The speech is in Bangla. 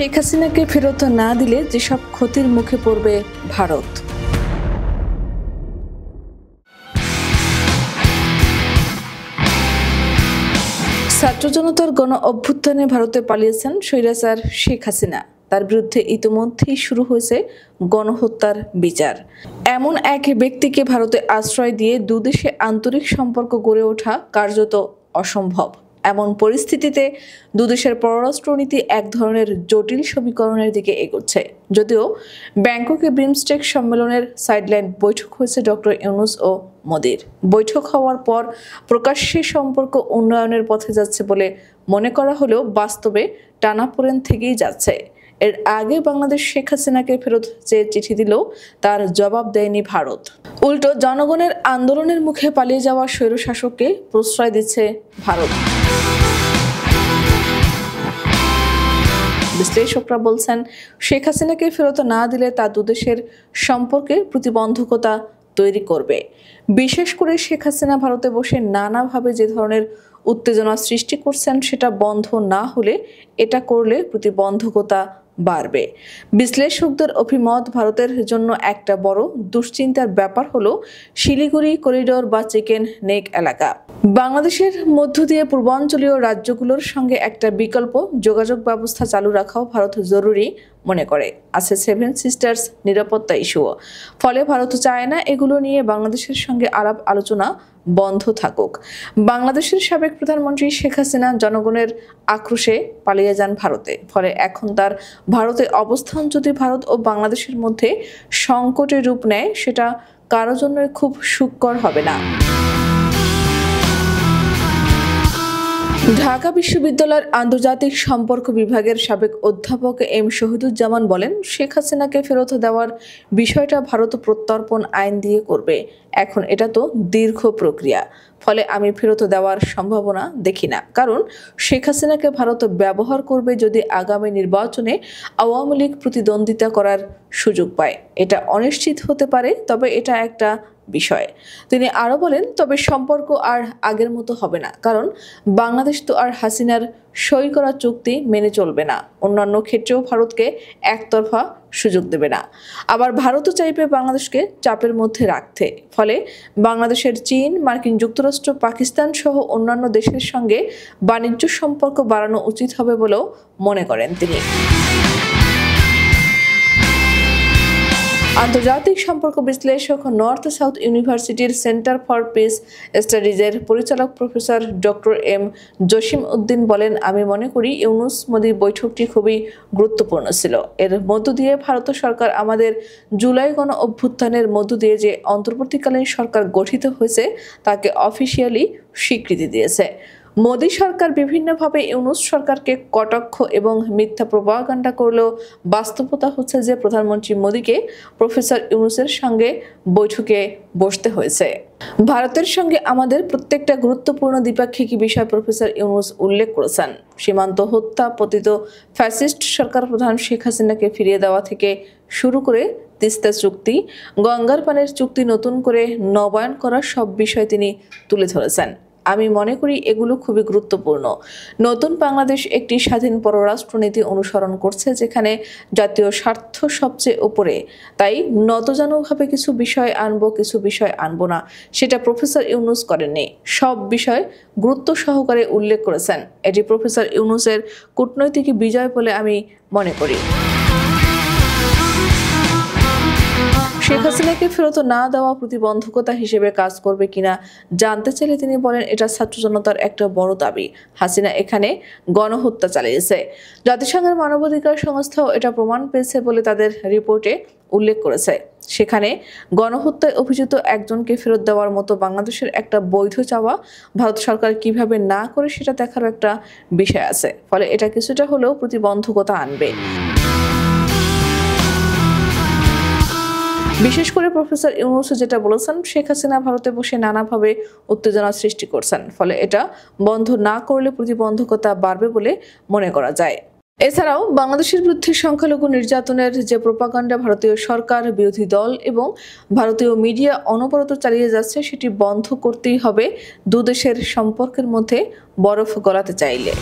শেখ হাসিনাকে ফেরত না দিলে যেসব ক্ষতির মুখে পড়বে ভারত। ছাত্র জনতার গণ অভ্যুত্থানে ভারতে পালিয়েছেন স্বৈরাচার শেখ হাসিনা। তার বিরুদ্ধে ইতিমধ্যেই শুরু হয়েছে গণহত্যার বিচার। এমন এক ব্যক্তিকে ভারতে আশ্রয় দিয়ে দুদেশে আন্তরিক সম্পর্ক গড়ে ওঠা কার্যত অসম্ভব। এমন পরিস্থিতিতে দুদেশের পররাষ্ট্রনীতি এক ধরনের জটিল সমীকরণের দিকে এগোচ্ছে। যদিও ব্যাংককে বিমস্টেক সম্মেলনের সাইডলাইন বৈঠক হয়েছে ডক্টর ইউনূস ও মোদির। বৈঠক হওয়ার পর প্রকাশ্যে সম্পর্ক উন্নয়নের পথে যাচ্ছে বলে মনে করা হলেও বাস্তবে টানাপোড়েন থেকেই যাচ্ছে। এর আগে বাংলাদেশ শেখ হাসিনাকে ফেরত চেয়ে চিঠি দিলেও তার জবাব দেয়নি ভারত। উল্টো জনগণের আন্দোলনের মুখে পালিয়ে যাওয়া স্বৈরশাসককে প্রশ্রয় দিচ্ছে ভারত। বিশ্লেষকরা বলছেন, শেখ হাসিনাকে ফেরত না দিলে তা দুদেশের সম্পর্কে প্রতিবন্ধকতা তৈরি করবে। বিশেষ করে শেখ হাসিনা ভারতে বসে নানাভাবে যে ধরনের উত্তেজনা সৃষ্টি করছেন সেটা বন্ধ না হলে এটা করলে প্রতিবন্ধকতা বাড়বে। বিশ্লেষকদের অভিমত, ভারতের জন্য একটা বড় দুশ্চিন্তার ব্যাপার হলো শিলিগুড়ি করিডোর বা চিকেন নেক এলাকা। বাংলাদেশের মধ্য দিয়ে পূর্বাঞ্চলীয় রাজ্যগুলোর সঙ্গে একটা বিকল্প যোগাযোগ ব্যবস্থা চালু রাখাও ভারত জরুরি মনে করে। আছে সেভেন সিস্টার্স নিরাপত্তা ইস্যুও। ফলে ভারত চায় না এগুলো নিয়ে বাংলাদেশের সঙ্গে আলাপ আলোচনা বন্ধ থাকুক। বাংলাদেশের সাবেক প্রধানমন্ত্রী শেখ হাসিনা জনগণের আক্রোশে পালিয়ে যান ভারতে। ফলে এখন তার ভারতে অবস্থান যদি ভারত ও বাংলাদেশের মধ্যে সংকটের রূপ নেয়, সেটা কারো জন্য খুব সুখকর হবে না। ঢাকা বিশ্ববিদ্যালয়ের আন্তর্জাতিক সম্পর্ক বিভাগের সাবেক অধ্যাপক এম শহীদুজ্জামান বলেন, শেখ হাসিনাকে ফেরত দেওয়ার বিষয়টা ভারত প্রত্যর্পণ আইন দিয়ে করবে। এখন এটা তো দীর্ঘ প্রক্রিয়া, ফলে আমি ফেরত দেওয়ার সম্ভাবনা দেখি না। কারণ শেখ হাসিনাকে ভারত ব্যবহার করবে যদি আগামী নির্বাচনে আওয়ামী লীগ প্রতিদ্বন্দ্বিতা করার সুযোগ পায়। এটা অনিশ্চিত হতে পারে, তবে এটা একটা বিষয়। তিনি আরো বলেন, তবে সম্পর্ক আর আগের মতো হবে না, কারণ বাংলাদেশ তো আর হাসিনার সই করা চুক্তি মেনে চলবে না। অন্যান্য ক্ষেত্রেও ভারতকে একতরফা সুযোগ দেবে না। আবার ভারতও চাইবে বাংলাদেশকে চাপের মধ্যে রাখতে। ফলে বাংলাদেশের চীন, মার্কিন যুক্তরাষ্ট্র, পাকিস্তান সহ অন্যান্য দেশের সঙ্গে বাণিজ্য সম্পর্ক বাড়ানো উচিত হবে বলেও মনে করেন তিনি। আন্তর্জাতিক সম্পর্ক বিশ্লেষক, নর্থ সাউথ ইউনিভার্সিটির সেন্টার ফর পিস স্টাডিজের পরিচালক professor doctor M Jashim Uddin বলেন, আমি মনে করি ইউনূস মোদি বৈঠকটি খুবই গুরুত্বপূর্ণ ছিল। এর মধ্য দিয়ে ভারত সরকার আমাদের জুলাই গণ অভ্যুত্থানের মধ্য দিয়ে যে অন্তর্বর্তীকালীন সরকার গঠিত হয়েছে তাকে অফিসিয়ালি স্বীকৃতি দিয়েছে। মোদি সরকার বিভিন্নভাবে ইউনূস সরকারকে কটাক্ষ এবং মিথ্যা প্রোপাগান্ডা করলেও বাস্তবতা হচ্ছে যে প্রধানমন্ত্রী মোদিকে প্রফেসর ইউনূসের সঙ্গে বৈঠকে বসতে হয়েছে। ভারতের সঙ্গে আমাদের প্রত্যেকটা গুরুত্বপূর্ণ দ্বিপাক্ষিক বিষয় প্রফেসর ইউনূস উল্লেখ করেছেন। সীমান্ত হত্যা, পতিত ফ্যাসিস্ট সরকার প্রধান শেখ হাসিনাকে ফিরিয়ে দেওয়া থেকে শুরু করে তিস্তা চুক্তি, গঙ্গার পানির চুক্তি নতুন করে নবায়ন করা সব বিষয় তিনি তুলে ধরেছেন। আমি মনে করি এগুলো খুবই গুরুত্বপূর্ণ। নতুন বাংলাদেশ একটি স্বাধীন পররাষ্ট্রনীতি অনুসরণ করছে, যেখানে জাতীয় স্বার্থ সবচেয়ে উপরে। তাই নতজানুভাবে কিছু বিষয় আনবো, কিছু বিষয় আনবো না, সেটা প্রফেসর ইউনূস করেননি। সব বিষয় গুরুত্ব সহকারে উল্লেখ করেছেন। এটি প্রফেসর ইউনূসের কূটনৈতিক বিজয় বলে আমি মনে করি। শেখ হাসিনাকে ফেরত না দেওয়া প্রতিবন্ধকতা হিসেবে কাজ করবে কিনা জানতে চাইলে তিনি বলেন, এটা ছাত্র জনতার একটা বড় দাবি। হাসিনা এখানে গণহত্যা চালিয়েছে। জাতিসংঘের মানবাধিকার সংস্থাও এটা প্রমাণ পেয়েছে বলে তাদের রিপোর্টে উল্লেখ করেছে। সেখানে গণহত্যায় অভিযুক্ত একজনকে ফেরত দেওয়ার মতো বাংলাদেশের একটা বৈধ চাওয়া ভারত সরকার কিভাবে না করে সেটা দেখার একটা বিষয় আছে। ফলে এটা কিছুটা হলেও প্রতিবন্ধকতা আনবে। বিশেষ করে প্রফেসর ইউনূস যেটা বলেছেন, শেখ হাসিনা ভারতে বসে নানাভাবে উত্তেজনা সৃষ্টি করছেন। ফলে এটা বন্ধ না করলে প্রতিবন্ধকতা বাড়বে বলে মনে করা যায়। এছাড়াও বাংলাদেশের বিরুদ্ধে সংখ্যালঘু নির্যাতনের যে প্রোপাগান্ডা ভারতীয় সরকার, বিরোধী দল এবং ভারতীয় মিডিয়া অনবরত চালিয়ে যাচ্ছে, সেটি বন্ধ করতেই হবে দুদেশের সম্পর্কের মধ্যে বরফ গলাতে চাইলে।